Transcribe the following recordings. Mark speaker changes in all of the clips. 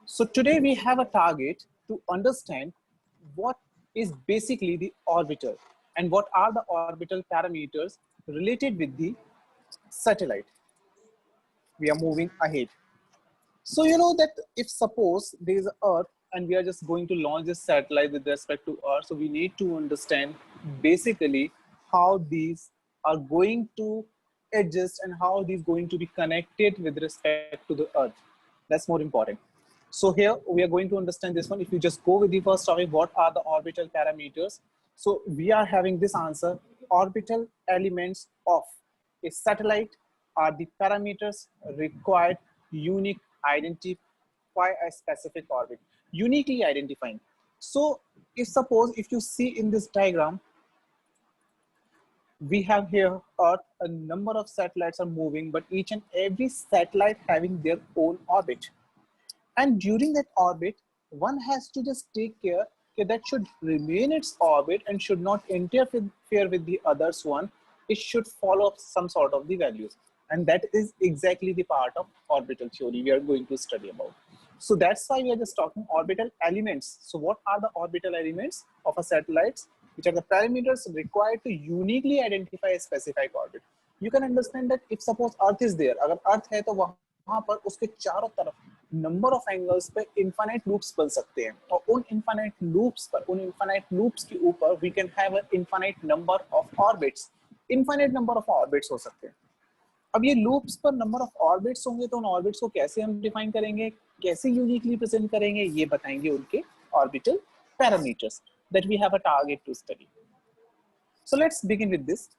Speaker 1: So today we have a target to understand what is basically the orbital and what are the orbital parameters related with the satellite. We are moving ahead. So you know that if suppose there is Earth and we are just going to launch this satellite with respect to Earth, so we need to understand basically how these are going to adjust and how these going to be connected with respect to the Earth. That's more important. So here we are going to understand this one. If you just go with the first topic, what are the orbital parameters? So we are having this answer: orbital elements of a satellite are the parameters required unique identify a specific orbit, uniquely identifying. So if suppose if you see in this diagram, we have here Earth, a number of satellites are moving, but each and every satellite having their own orbit. And during that orbit, one has to just take care that should remain its orbit and should not interfere with the others one. It should follow some sort of the values. And that is exactly the part of orbital theory we are going to study about. So that's why we are just talking orbital elements. So what are the orbital elements of a satellite, which are the parameters required to uniquely identify a specific orbit. You can understand that if suppose Earth is there, अगर Earth है तो वहाँ पर उसके चारों तरफ number of angles पे infinite loops बन सकते हैं और उन इनफाइनाइट लूप्स के ऊपर we can have a infinite number of orbits, infinite number of orbits हो सकते हैं. अब ये लूप्स पर नंबर ऑफ ऑर्बिट्स होंगे तो उन ऑर्बिट्स को कैसे हम डिफाइन करेंगे, कैसे यूनिकली प्रेजेंट करेंगे, ये बताएंगे उनके orbital parameters that we have a target to study. So let's begin with this.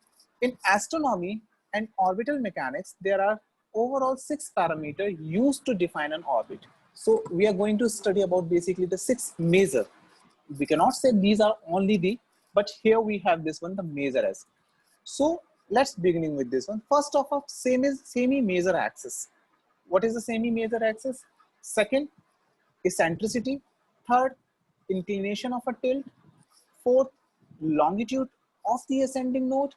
Speaker 1: In astronomy and orbital mechanics, there are overall 6 parameters used to define an orbit. So we are going to study about basically the 6 major. We cannot say these are only the, but here we have this one, the major as. So let's beginning with this one. First of all, semi-major axis. What is the semi-major axis? Second, eccentricity. Third, inclination of a tilt. Fourth, longitude of the ascending node.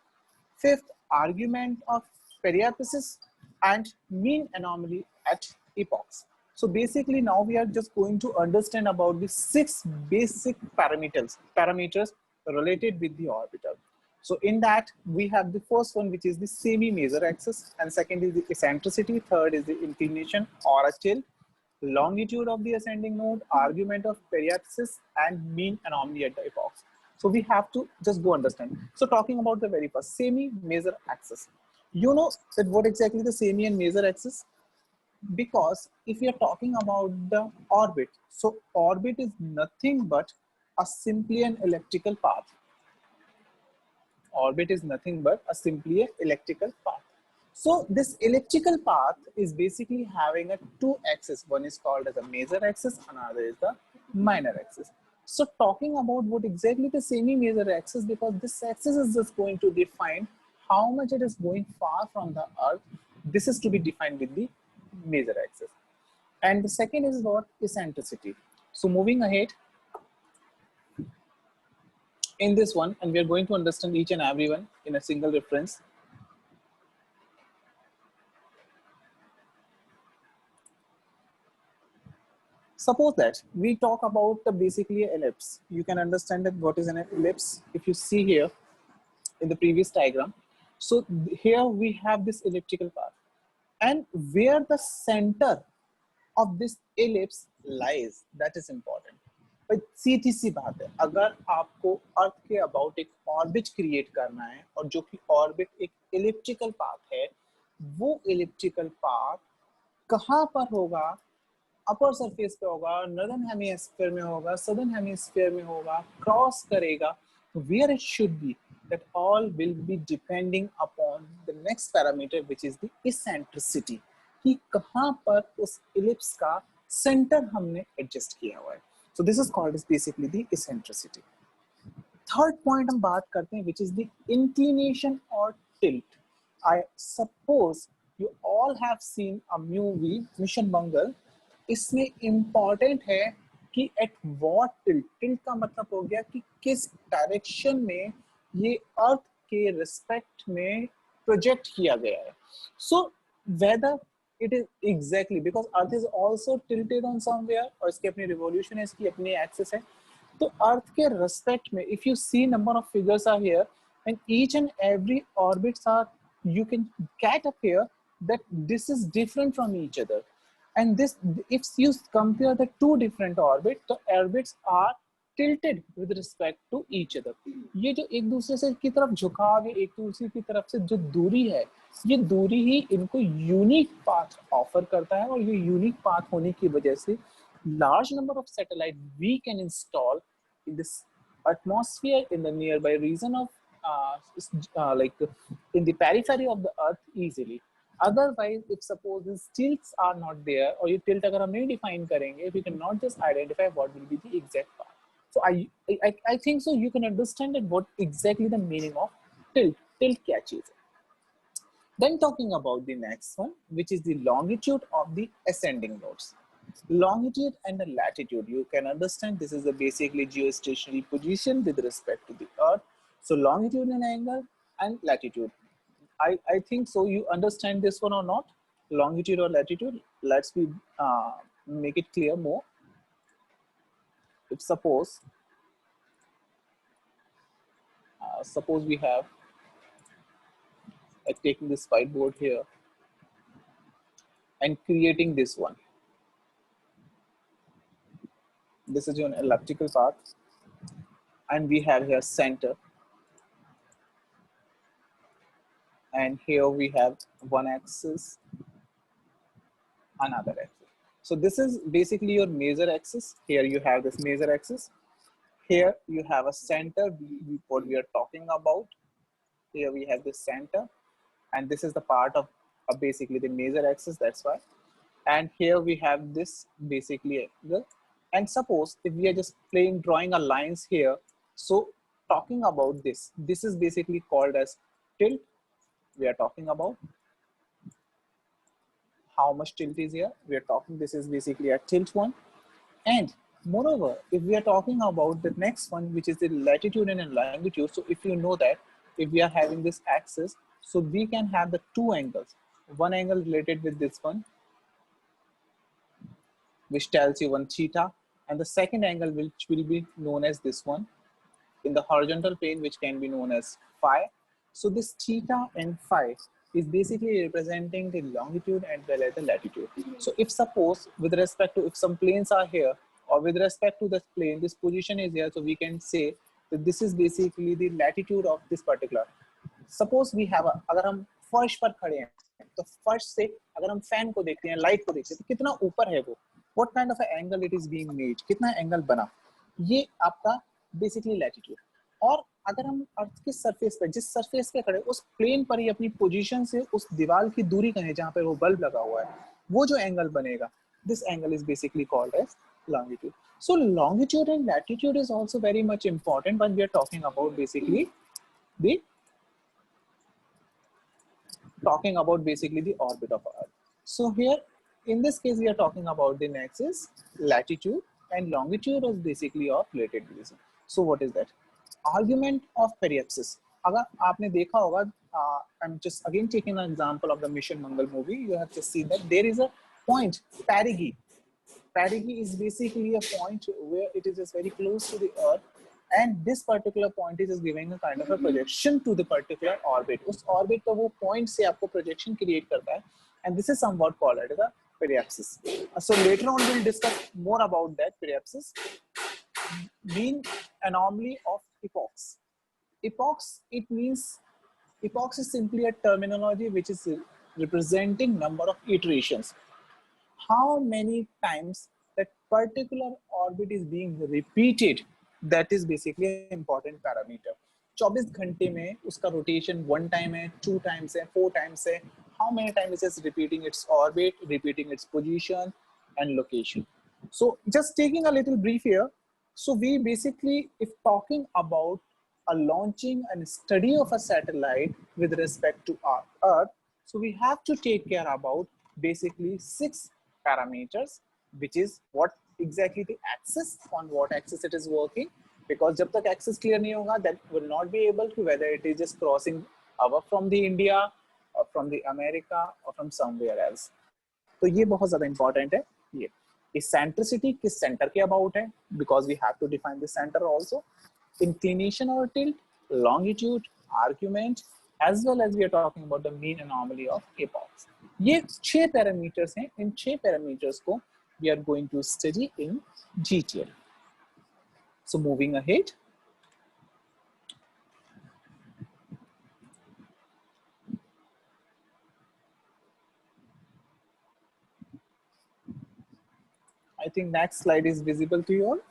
Speaker 1: Fifth, argument of periapsis, and mean anomaly at epochs. So basically now we are just going to understand about the 6 basic parameters related with the orbital. So in that we have the first one, which is the semi-major axis, and second is the eccentricity, third is the inclination or a tilt, longitude of the ascending node, argument of periapsis, and mean anomaly at the epochs. So we have to just go understand. So talking about the very first semi-major axis, you know that what exactly the semi and major axis? Because if we are talking about the orbit, so orbit is nothing but a simply an elliptical path. Orbit is nothing but a simply elliptical path. So this elliptical path is basically having a 2 axis. One is called as a major axis, another is the minor axis. So talking about what exactly the semi-major axis, because this axis is just going to define how much it is going far from the Earth. This is to be defined with the major axis. And the second is what? Eccentricity. So moving ahead in this one, and we are going to understand each and every one in a single reference. Suppose that we talk about the basically ellipse. You can understand that what is an ellipse if you see here in the previous diagram. So here we have this elliptical path, and where the center of this ellipse lies, that is important. But सीधी सी बात है, अगर आपको अर्थ के about एक orbit create करना है और जो कि ऑर्बिट एक एलिप्टिकल पाथ है, वो एलिप्टिकल पाथ कहाँ पर होगा? अपर सरफेस पे होगा, नॉर्दर्न हेमिस्फीयर में होगा, सदर्न हेमिस्फीयर में होगा, क्रॉस करेगा. Where it should be, that all will be depending upon the next parameter, which is the eccentricity. कि कहाँ पर उस ellipse का center हमने adjust किया हुआ है. So this is called as basically the eccentricity. Third point हम बात करते हैं, which is the inclination or tilt. I suppose you all have seen a movie Mission Mangal. इसमें इम्पॉर्टेंट है कि एट वॉट टिल्ट, टिल्ट का मतलब हो गया कि किस डायरेक्शन में ये अर्थ के रिस्पेक्ट में प्रोजेक्ट किया गया है. So whether It is exactly because Earth is also tilted on somewhere, और इसकी अपनी revolution है, इसकी अपनी axis है. तो Earth के respect में, if you see number of figures are here, and each and every orbits are, you can get up here that this is different from each other. And this, if you compare the two different orbits, the orbits are tilted with respect to each other. ये जो एक दूसरे से की तरफ झुकाव है, एक दूसरे की तरफ से जो दूरी है, ये दूरी ही इनको यूनिक पाथ ऑफर करता है. और ये यूनिक पाथ होने की वजह से large number of satellite we can install in this atmosphere in the nearby region of like in the periphery of the earth easily. Otherwise, if suppose these tilts are not there, or ये tilt अगर हम नहीं define करेंगे, we cannot just identify what will be the exact path. So I think so you can understand that what exactly the meaning of tilt. Tilt क्या चीज है. Then talking about the next one, which is the longitude of the ascending nodes. Longitude and the latitude, you can understand this is the basically geostationary position with respect to the earth. So longitude and angle and latitude. I think so you understand this one or not, longitude or latitude. Let's be make it clear more. If suppose we have taking this whiteboard here and creating this one. This is an elliptical path, and we have here center, and here we have one axis, another axis. So this is basically your major axis. Here you have this major axis. Here you have a center, what we are talking about. Here we have this center, and this is the part of basically the major axis, that's why. And here we have this basically angle. And suppose if we are just drawing a lines here, so talking about this is basically called as tilt. We are talking about how much tilt is here. We are talking, this is basically a tilt one. And moreover, if we are talking about the next one, which is the latitude and longitude, so if you know that if we are having this axis, so we can have the two angles. One angle related with this one, which tells you one theta, and the second angle which will be known as this one in the horizontal plane, which can be known as phi. So this theta and phi is basically representing the longitude and well as the latitude. So if suppose with respect to, if some planes are here, or with respect to this plane, this position is here, so we can say that this is basically the latitude of this particular. Suppose we have a, अगर हम फर्श पर खड़े हैं, तो फर्श से अगर हम फैन को देखते हैं, लाइट को देखते हैं, तो कितना ऊपर है वो, what kind of an angle it is being made, कितना एंगल बना, ये आपका बेसिकली लैटिट्यूड. और अगर हम अर्थ के सरफेस पर, जिस सरफेस पे खड़े, उस प्लेन पर ही अपनी पोजीशन से उस दीवार की दूरी कहें जहां पर वो बल्ब लगा हुआ है, वो जो एंगल बनेगा, this angle is basically called as longitude. So longitude and latitude is also very much important when we are talking about basically the orbit of Earth. So here in this case we are talking about the next is latitude, and longitude is basically of related reason. So what is that? Argument of periapsis. अगर आपने देखा होगा, I'm just again taking an example of the Mission Mangal movie. You have just seen that there is a point, perigee. Perigee is basically a point where it is just very close to the Earth, and this particular point is just giving a kind of a projection to the particular orbit. उस orbit का वो point से आपको projection create करता है, and this is somewhat called as the periapsis. So later on we'll discuss more about that periapsis. Mean anomaly of epochs. Epochs, it means, epochs is simply a terminology which is representing number of iterations. How many times that particular orbit is being repeated, that is basically an important parameter. 24 घंटे में उसका rotation 1 time है, 2 times है, 4 times है. How many times is it repeating its orbit, repeating its position and location. So just taking a little brief here. So we basically, if talking about a launching and study of a satellite with respect to our Earth, so we have to take care about basically 6 parameters, which is what exactly the axis, on what axis it is working, because जब तक axis clear नहीं होगा, that will not be able to, whether it is just crossing over from the India or from the America or from somewhere else. तो ये बहुत ज्यादा important है। ये इसेंट्रिसिटी किस सेंटर के अबाउट है, because we have to define the centre also, inclination or tilt, longitude, argument, as well as we are talking about the mean anomaly of epochs. ये 6 पैरामीटर्स हैं, इन 6 पैरामीटर्स को we are going to study in detail. So moving ahead, I think next slide is visible to you all.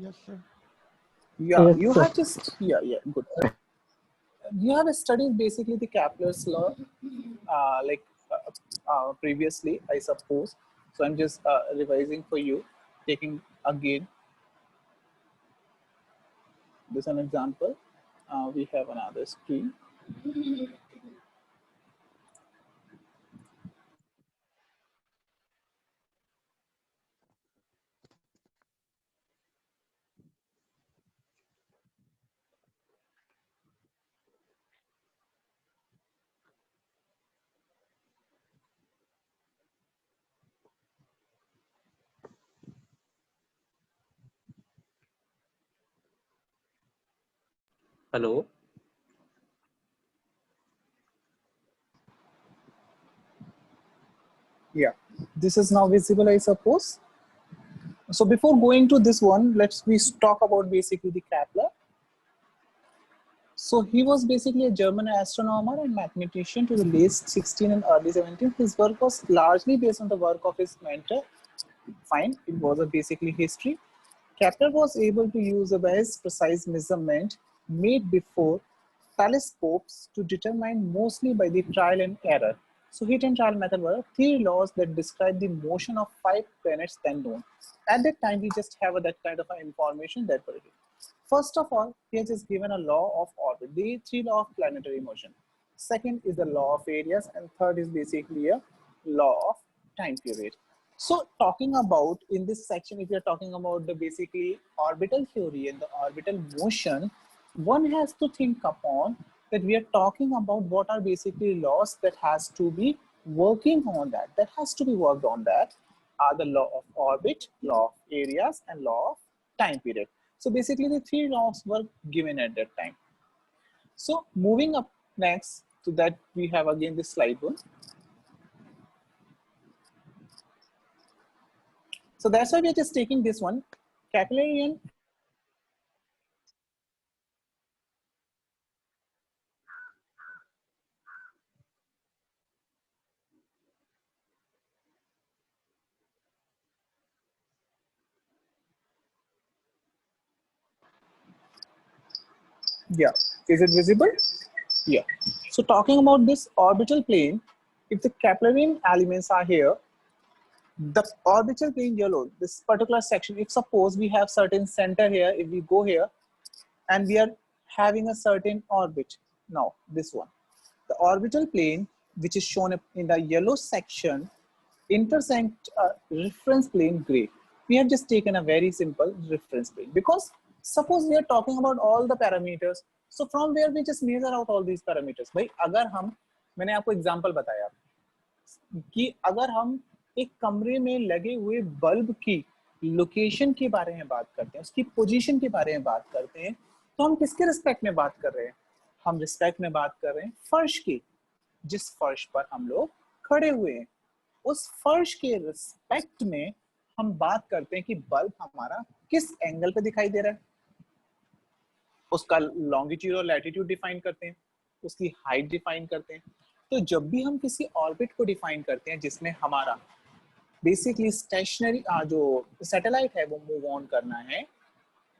Speaker 2: Yes, sir.
Speaker 1: Yeah,
Speaker 3: Yes,
Speaker 1: you
Speaker 3: sir.
Speaker 1: have just, yeah, good. You have studied basically the Kepler's law, like previously, I suppose. So I'm just revising for you, taking again this an example. We have another screen.
Speaker 4: Hello.
Speaker 1: Yeah, this is now visible, I suppose. So before going to this one, let's we talk about basically the Kepler. So he was basically a German astronomer and mathematician to the late 16th and early 17th. His work was largely based on the work of his mentor. Fine, it was a basically history. Kepler was able to use a very precise measurement made before telescopes to determine mostly by the trial and error. So hit and trial method were 3 laws that describe the motion of 5 planets then known. At that time, we just have that kind of information that were given. First of all, he has just given a law of orbit, the 3 law of planetary motion. Second is the law of areas, and third is basically a law of time period. So talking about in this section, if you're talking about the basically orbital theory and the orbital motion, one has to think upon that we are talking about what are basically laws that has to be working on that has to be worked on that are the law of orbit, law of areas, and law of time period. So basically the 3 laws were given at that time. So moving up next to that, we have again this slide one. So that's why we're just taking this one, Keplerian. Yeah, is it visible? Yeah. So talking about this orbital plane, if the Keplerian elements are here, the orbital plane yellow, this particular section, if suppose we have certain center here, if we go here and we are having a certain orbit, now this one, the orbital plane, which is shown in the yellow section, intersect a reference plane gray. We have just taken a very simple reference plane because suppose we are talking about all the parameters. So from where we just measure out all these parameters. भाई अगर हम, मैंने आपको example बताया कि अगर हम एक कमरे में लगे हुए बल्ब की लोकेशन के बारे में बात करते हैं, उसकी पोजीशन के बारे में बात करते हैं, तो हम किसके रिस्पेक्ट में बात कर रहे हैं? हम रिस्पेक्ट में बात कर रहे हैं फर्श की, जिस फर्श पर हम लोग खड़े हुए हैं, उस फर्श के रिस्पेक्ट में हम बात करते हैं कि बल्ब हमारा किस एंगल पे दिखाई दे रहा है, उसका लॉन्गिट्यूड और लैटिट्यूड डिफाइन करते हैं, उसकी हाइट डिफाइन करते हैं। तो जब भी हम किसी ऑर्बिट को डिफाइन करते हैं जिसमें हमारा बेसिकली स्टेशनरी जो सैटेलाइट है वो मूव ऑन करना है,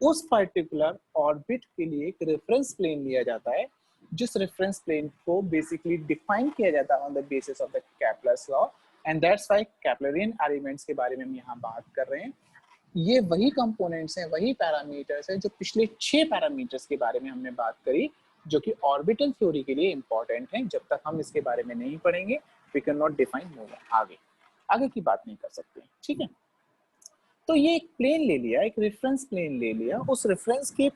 Speaker 1: उस पर्टिकुलर ऑर्बिट के लिए एक रेफरेंस प्लेन लिया जाता है, जिस रेफरेंस प्लेन को बेसिकली डिफाइन किया जाता है on the basis of the Kepler's law, and that's why Keplerian elements के बारे में हम यहाँ बात कर रहे हैं। ये वही कंपोनेंट्स हैं, वही पैरामीटर्स हैं जो पिछले 6 पैरामीटर्स के बारे में हमने बात करी, जो कि ऑर्बिटल थ्योरी के लिए इंपॉर्टेंट हैं। जब तक हम इसके बारे में नहीं पढ़ेंगे, वी कैन नॉट डिफाइन मोर, आगे की बात नहीं कर सकते, ठीक है। तो ये एक प्लेन ले लिया, एक रेफरेंस प्लेन ले लिया, उस रेफरेंस के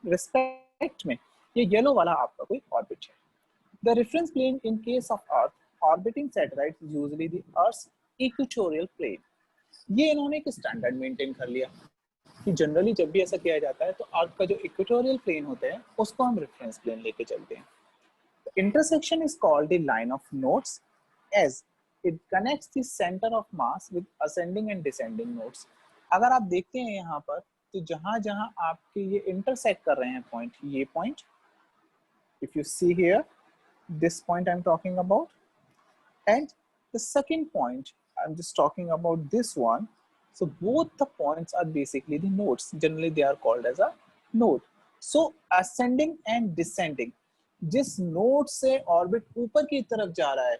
Speaker 1: रिस्पेक्ट में ये येलो वाला आपका कोई ऑर्बिट है। The reference plane in case of Earth orbiting satellites is usually the Earth's equatorial plane. ये इन्होंने एक स्टैंडर्ड मेंटेन कर लिया कि जनरली जब भी ऐसा किया जाता है तो अर्थ का जो इक्वेटोरियल प्लेन होता है उसको हम रेफरेंस प्लेन लेके चलते हैं. Intersection is called the line of nodes as it connects the center of mass with ascending and descending nodes. अगर आप देखते हैं यहाँ पर तो जहां जहां आपके ये इंटरसेक्ट कर रहे हैं पॉइंट, ये point, if you see here this point I'm talking about, and the second point I'm just talking about this one. So both the points are basically the nodes. Generally they are called as a node. So ascending and descending, जिस node से orbit ऊपर की तरफ जा रहा है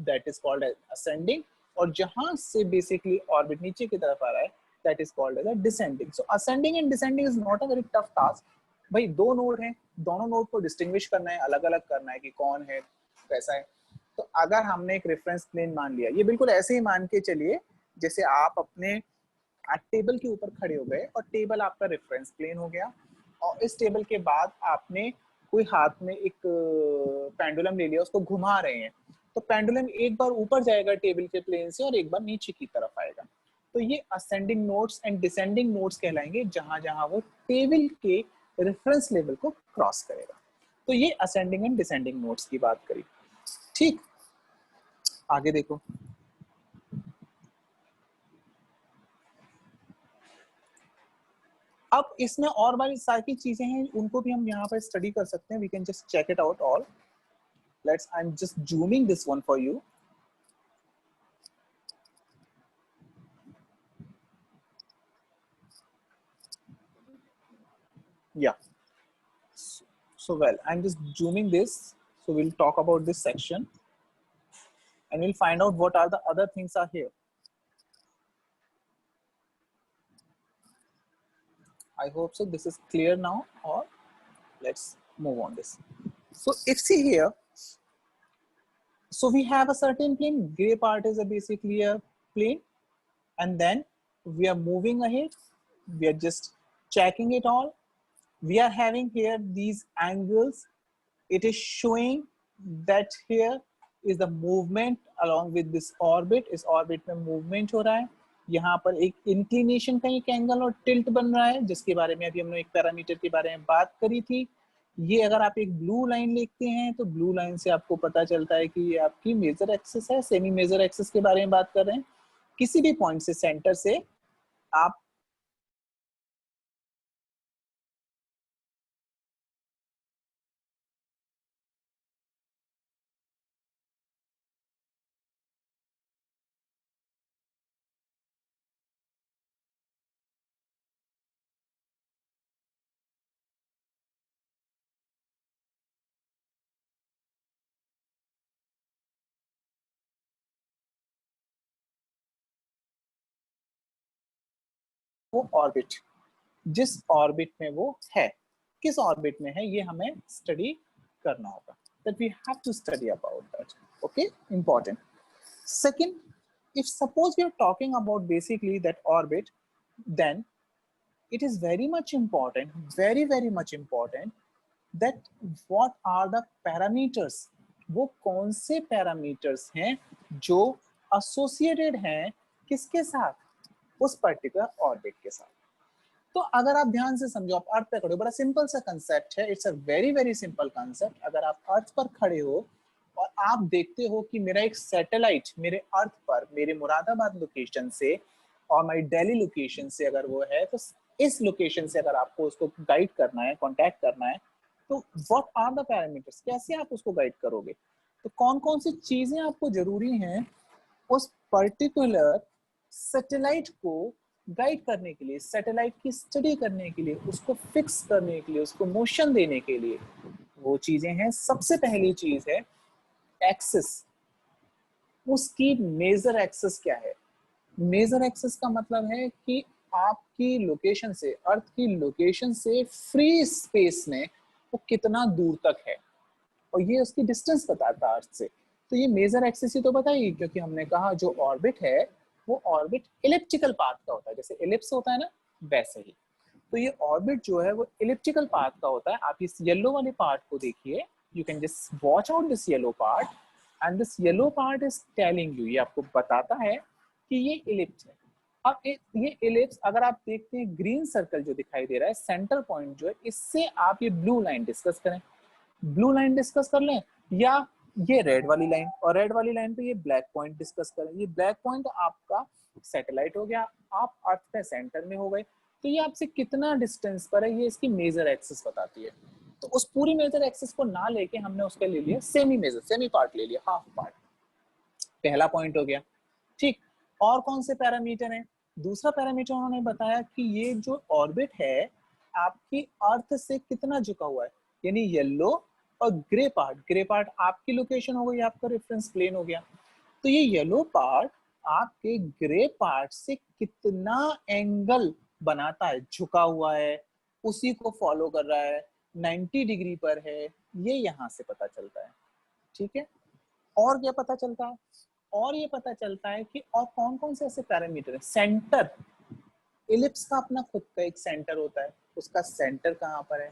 Speaker 1: that is called as ascending, और जहां से basically ऑर्बिट नीचे की तरफ आ रहा है that is called as a descending. So ascending and descending is not a very tough task. भाई दो नोड हैं, दोनों नोड को डिस्टिंग्विश करना है, अलग अलग करना है कि कौन है कैसा है. तो अगर हमने एक रेफरेंस प्लेन मान लिया, ये बिल्कुल ऐसे ही मान के चलिए जैसे आप अपने टेबल के ऊपर खड़े हो गए और टेबल आपका रेफरेंस प्लेन हो गया, और इस टेबल के बाद आपने कोई हाथ में एक पेंडुलम ले लिया, उसको घुमा रहे हैं, तो पेंडुलम एक बार ऊपर जाएगा टेबल के प्लेन से और एक बार नीचे की तरफ आएगा. तो ये ascending nodes and descending nodes कहलाएंगे जहां जहां वो टेबल के रेफरेंस लेवल को क्रॉस करेगा. तो ये असेंडिंग एंड डिसेंडिंग नोड्स की बात करी. ठीक, आगे देखो. अब इसमें और बारी सारी चीजें हैं, उनको भी हम यहाँ पर स्टडी कर सकते हैं. We can just check it out all. Let's, I am just zooming this one for you. Yeah. So well, I'm just zooming this. So we'll talk about this section and we'll find out what are the other things are here. I hope so this is clear now, or let's move on this. So if see here, so we have a certain plane, gray part is basically a plane, and then we are moving ahead. We are just checking it all. We are having here these angles. It is showing that here is the movement along with this orbit. इस orbit में movement हो रहा है. यहाँ पर एक inclination का एक angle और tilt बन रहा है, जिसके बारे में अभी हमने एक पैरामीटर के बारे में बात करी थी. ये अगर आप एक ब्लू लाइन लिखते हैं तो ब्लू लाइन से आपको पता चलता है कि ये आपकी मेजर एक्सिस है. सेमी मेजर एक्सिस के बारे में बात कर रहे हैं. किसी भी पॉइंट से, सेंटर से आप वो ऑर्बिट, जिस ऑर्बिट में वो है, किस ऑर्बिट में है, ये हमें स्टडी करना होगा. that we have to study about that. Okay, important. Second, if suppose we are talking about basically that orbit, then it is very much important, very much important that what are the parameters, वो कौन से parameters हैं जो associated हैं किसके साथ, उस particular orbit के साथ. तो अगर आप ध्यान से समझो, आप अर्थ पे खड़े हो, बड़ा सिंपल सा कंसेप्ट है. It's a very simple concept. अगर आप अर्थ पर खड़े हो और आप देखते हो कि मेरा एक सैटेलाइट मेरे अर्थ पर, मेरे मुरादाबाद लोकेशन से और मेरी दिल्ली लोकेशन से अगर वो है, तो इस लोकेशन से अगर आपको उसको गाइड करना है, कांटेक्ट करना है, तो व्हाट आर द पैरामीटर्स, कैसे आप उसको गाइड करोगे. तो कौन कौन सी चीजें आपको जरूरी हैं उस पर्टिकुलर सैटेलाइट को गाइड करने के लिए, सैटेलाइट की स्टडी करने के लिए, उसको फिक्स करने के लिए, उसको मोशन देने के लिए. वो चीजें हैं, सबसे पहली चीज है एक्सिस. उसकी मेजर एक्सिस क्या है. मेजर एक्सिस का मतलब है कि आपकी लोकेशन से, अर्थ की लोकेशन से फ्री स्पेस में वो कितना दूर तक है, और ये उसकी डिस्टेंस बताता है अर्थ से. तो ये मेजर एक्सिस ही तो बताइए, क्योंकि हमने कहा जो ऑर्बिट है वो ऑर्बिट इलिप्टिकल पाथ का होता है. जैसे इलिप्स होता है ना, वैसे ही. तो ये ऑर्बिट जो है वो इलिप्टिकल पाथ का होता है. आप इस येलो वाले पार्ट को देखिए, you can just watch out this yellow part, and this yellow part is telling you, ये आपको बताता है कि ये इलिप्स है। अब ये इलिप्स अगर आप देखते हैं ग्रीन सर्कल जो दिखाई दे रहा है, सेंटर पॉइंट जो है, इससे आप ये ब्लू लाइन डिस्कस करें, ब्लू लाइन डिस्कस कर लें, या ये रेड वाली लाइन, और रेड वाली लाइन पे ये ब्लैक पॉइंट डिस्कस करें। ये ब्लैक पॉइंट आपका सैटेलाइट हो गया, आप अर्थ के सेंटर में हो गए, तो ये आपसे कितना डिस्टेंस पर है ये इसकी मेजर एक्सिस बताती है। तो उस पूरी मेजर एक्सिस को ना लेके हमने उसके ले लिया सेमी मेजर, सेमी पार्ट ले लिया, हाफ पार्ट, पहला पॉइंट हो गया। ठीक, और कौन से पैरामीटर हैं? दूसरा पैरामीटर उन्होंने बताया कि ये जो ऑर्बिट है आपकी अर्थ से कितना झुका हुआ है, यानी येलो और ग्रे पार्ट आपकी लोकेशन हो गई, आपका रेफरेंस प्लेन हो गया। तो ये येलो पार्ट आपके ग्रे पार्ट से कितना एंगल बनाता है, झुका हुआ है, उसी को फॉलो कर रहा है, 90 डिग्री पर है, ये यहाँ से पता चलता है। ठीक है, और क्या पता चलता है? और ये पता चलता है कि और कौन कौन से ऐसे पैरामीटर है। सेंटर, इलिप्स का अपना खुद का एक सेंटर होता है, उसका सेंटर कहाँ पर है?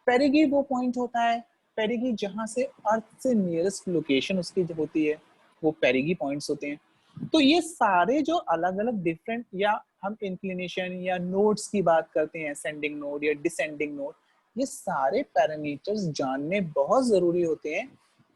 Speaker 1: पेरिगी वो पॉइंट होता है, पेरिगी जहां से अर्थ से नियरेस्ट लोकेशन उसकी होती है, वो पेरिगी पॉइंट्स होते हैं। तो ये सारे जो अलग अलग डिफरेंट, या हम इंक्लिनेशन या नोड्स की बात करते हैं, असेंडिंग नोड या डिसेंडिंग नोड, ये सारे पैरामीटर्स जानने बहुत जरूरी होते हैं,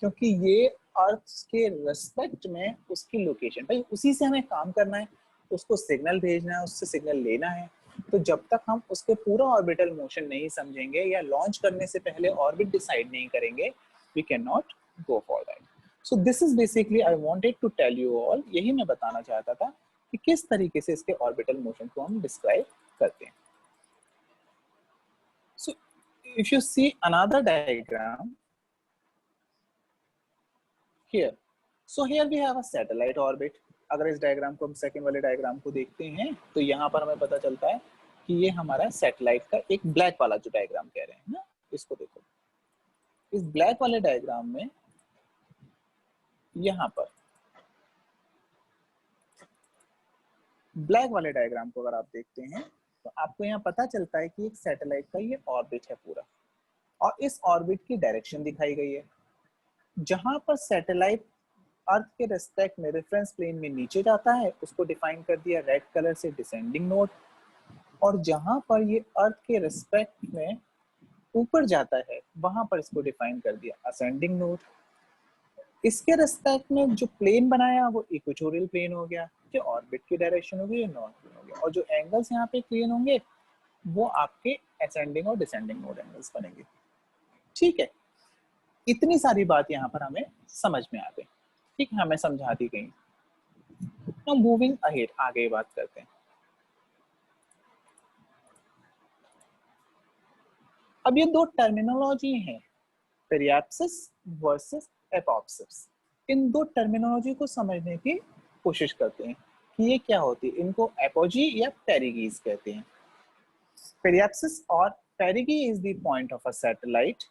Speaker 1: क्योंकि ये अर्थ के रेस्पेक्ट में उसकी लोकेशन, भाई उसी से हमें काम करना है, उसको सिग्नल भेजना है, उससे सिग्नल लेना है। तो जब तक हम उसके पूरा ऑर्बिटल मोशन नहीं समझेंगे या लॉन्च करने से पहले ऑर्बिट डिसाइड नहीं करेंगे, we can not go for that. So this is basically I wanted to tell you all, यही मैं बताना चाहता था कि किस तरीके से इसके ऑर्बिटल मोशन को हम डिस्क्राइब करते हैं। So if you see another diagram here, so here we have a satellite orbit. अगर इस डायग्राम को हम सेकंड वाले डायग्राम को देखते हैं तो यहाँ पर हमें पता चलता है कि ये हमारा सैटेलाइट का एक ब्लैक वाला जो डायग्राम कह रहे हैं ना, इसको देखो, इस ब्लैक वाले डायग्राम में यहाँ पर ब्लैक वाले डायग्राम को अगर आप देखते हैं तो आपको यहाँ पता चलता है कि एक सैटेलाइट का ये ऑर्बिट है पूरा, और इस ऑर्बिट की डायरेक्शन दिखाई गई है। जहां पर सैटेलाइट अर्थ के रेस्पेक्ट में रेफरेंस प्लेन में नीचे जाता है उसको डिफाइन कर दिया रेड कलर से डिसेंडिंग नोड, और जहां पर ये अर्थ के रेस्पेक्ट में ऊपर जाता है वहां पर इसको डिफाइन कर दिया असेंडिंग नोड। इसके रेस्पेक्ट में जो प्लेन बनाया वो इक्वेटोरियल प्लेन हो गया, कि ऑर्बिट की डायरेक्शन हो गई, नॉर्थ प्लेन हो गया, और जो एंगल्स यहाँ पे क्लियर होंगे वो आपके असेंडिंग और डिसेंडिंग नोड एंगल्स बनेंगे। ठीक है, इतनी सारी बात यहाँ पर हमें समझ में आ गई। ठीक है, हमें समझा दी गई। नाउ मूविंग अहेड, आगे बात करते हैं। अब ये दो टर्मिनोलॉजी हैं, पेरिएप्सिस वर्सेस एपोप्सिस। इन दो टर्मिनोलॉजी को समझने की कोशिश करते हैं कि ये क्या होती है। इनको एपोजी या पेरिगीज कहते हैं। पेरिएप्सिस और perigee is the point of a satellite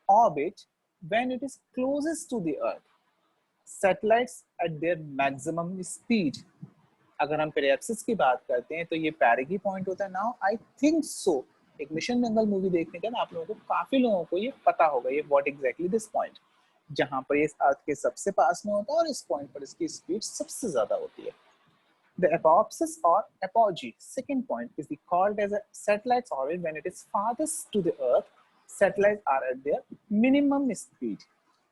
Speaker 1: orbit when it is closest to the earth, satellites at their maximum speed। अगर हम पेरिएप्सिस की बात करते हैं तो ये पेरिगी पॉइंट होता है। नाउ आई थिंक सो एक मिशन जंगल मूवी देखने का ना आप लोगों को, काफी लोगों को ये पता होगा, ये व्हाट एग्जैक्टली दिस पॉइंट, जहां पर ये अर्थ के सबसे पास में होता है और इस पॉइंट पर इसकी स्पीड सबसे ज्यादा होती है। The apoapsis or apogee, second point, is called as a satellite's orbit when it is farthest to the earth. Satellites are at their minimum speed,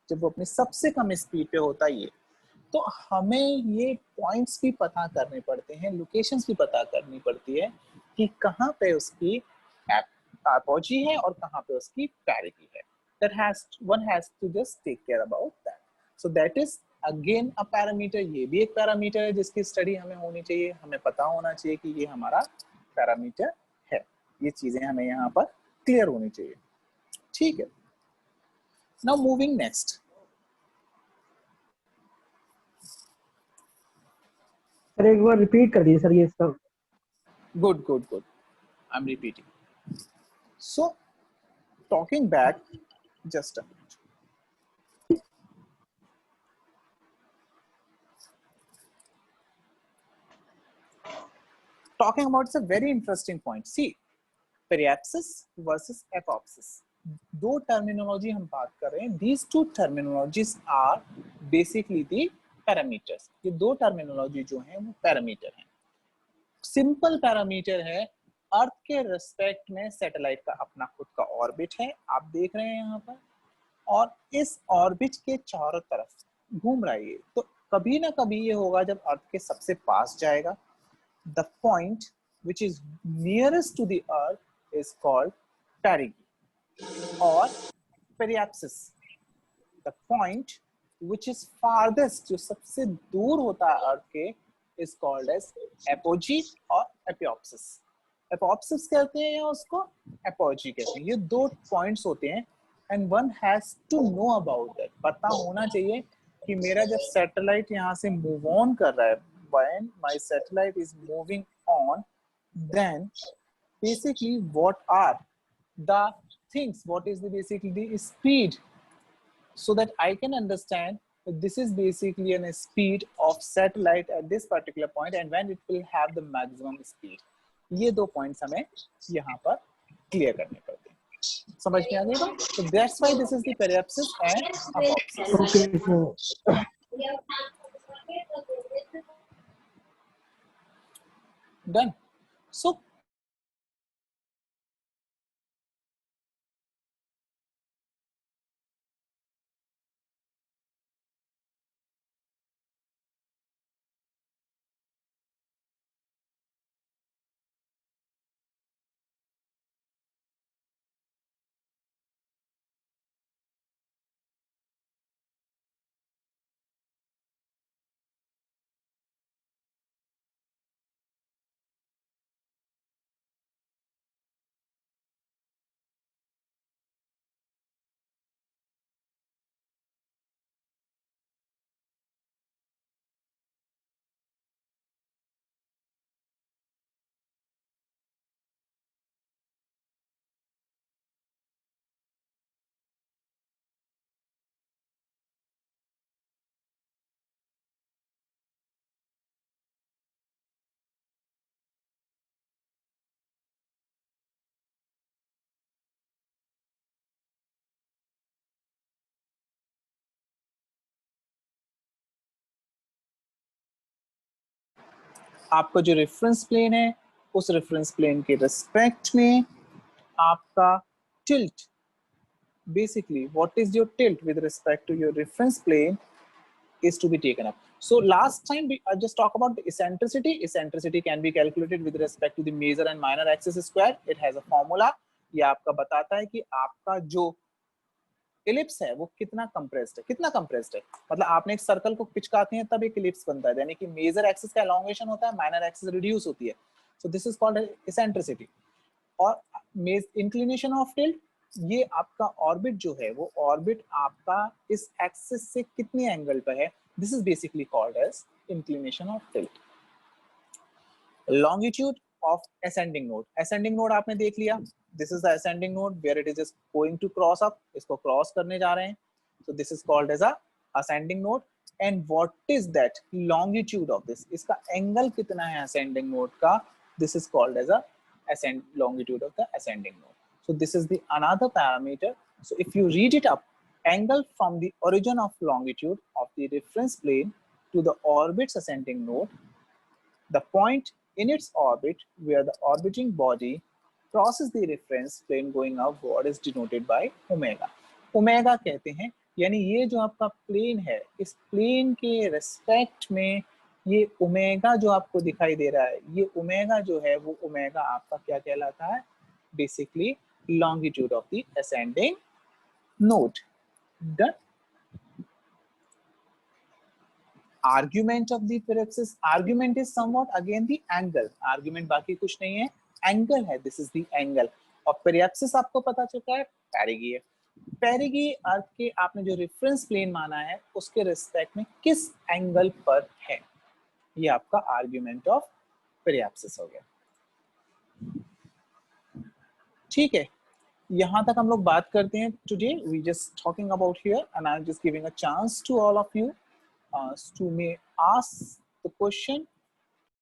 Speaker 1: जब वो अपनी सबसे कम स्पीड पे होता है ये। तो हमें ये पॉइंट्स भी पता करने पड़ते हैं, लोकेशंस भी पता करनी पड़ती है कि कहाँ पे उसकी एपोजी है और कहाँ पे उसकी पैरिगी है। One has to just take care about that. So that is again a parameter, ये भी एक पैरामीटर है जिसकी स्टडी हमें होनी चाहिए, हमें पता होना चाहिए कि ये हमारा पैरामीटर है। ये चीजें हमें यहाँ पर क्लियर होनी चाहिए। ठीक है, नाउ मूविंग नेक्स्ट।
Speaker 3: सर एक बार रिपीट कर दिए सर ये सब।
Speaker 1: Good good good, I am repeating. So talking back, just a minute. Talking about, it's a very interesting point. See, periapsis versus apopsis. दो टर्मिनोलॉजी हम बात कर रहे हैं, these two terminologies are basically the parameters. ये दो terminology जो है वो पैरामीटर है। सिंपल पैरामीटर है, अर्थ के रिस्पेक्ट में सैटेलाइट का अपना खुद का ऑर्बिट है, आप देख रहे हैं यहाँ पर, और इस ऑर्बिट के चारों तरफ घूम रहा है। तो कभी ना कभी ये होगा जब अर्थ के सबसे पास जाएगा। The point which is nearest to the earth is called perigee और periapsis. The point which is farthest, जो सबसे दूर होता है अर्थ के, is called as apogee और epiopsis। epiopsis कहते हैं या उसको apogee कहते हैं। ये दो पॉइंट्स होते हैं and one has to know about that। पता होना चाहिए कि मेरा जब सैटेलाइट यहाँ से मूव ऑन कर रहा है, when my satellite is moving on, then basically what are the things, what is the basically the speed, so that I can understand that this is basically a speed of satellite at this particular point and when it will have the maximum speed। ये दो points हमें यहाँ पर clear करने पड़ते हैं। समझ में आ गई बात? So that's why this is the periapsis and apopsis।
Speaker 3: Okay, sir.
Speaker 1: Done। So आपका जो रेफरेंस प्लेन है, उस रेफरेंस प्लेन के रिस्पेक्ट में आपका tilt, basically what is your tilt with respect to your reference plane is to be taken up। So last time I just talked about the eccentricity। Eccentricity can be calculated with respect to the major and minor axis square। It has a formula। ये आपका बताता है कि आपका जो ellipse है वो कितना कंप्रेस्ड है, कितना कंप्रेस्ड है। मतलब आपने एक सर्कल को पिचकाते हैं तब एक इलिप्स बनता है, यानी कि मेजर एक्सिस का एलोंगेशन होता है, माइनर एक्सिस रिड्यूस होती है। सो दिस इज कॉल्ड एसेंट्रिसिटी। और इंक्लिनेशन ऑफ टिल्ट, ये आपका ऑर्बिट जो है वो ऑर्बिट आपका इस एक्सिस से कितने एंगल पर है, this is basically called as inclination of tilt. Longitude of ascending node, ascending node आपने देख लिया, this is the ascending node where it is just going to cross up, इसको क्रॉस करने जा रहे हैं, so this is called as a ascending node. And what is that longitude of this, इसका angle कितना है असेंडिंग नोड का, this is called as a ascend longitude of the ascending node। So this is the another parameter। So if you read it up, angle from the origin of longitude of the reference plane to the orbit's ascending node, the point in its orbit where the orbiting body crosses the reference plane going upward is denoted by omega। Omega कहते हैं, यानी ये जो आपका plane है, इस plane के respect में ये ओमेगा जो आपको दिखाई दे रहा है, ये ओमेगा जो है वो ओमेगा आपका क्या कहलाता है, basically longitude of the ascending node. Done. Argument of the periapsis, argument is somewhat again the angle। argument बाकी कुछ नहीं है, एंगल है, दिस इज द एंगल। और periapsis आपको पता चलता है पेरिगी है। पेरिगी अर्थ के आपने जो रेफरेंस प्लेन माना है उसके रिस्पेक्ट में किस एंगल पर है, ये आपका आर्ग्यूमेंट ऑफ पेरियाप्सिस हो गया। ठीक है, यहाँ तक हम लोग बात करते हैं। Today we just talking about here and I am just giving a chance to all of you to may ask the question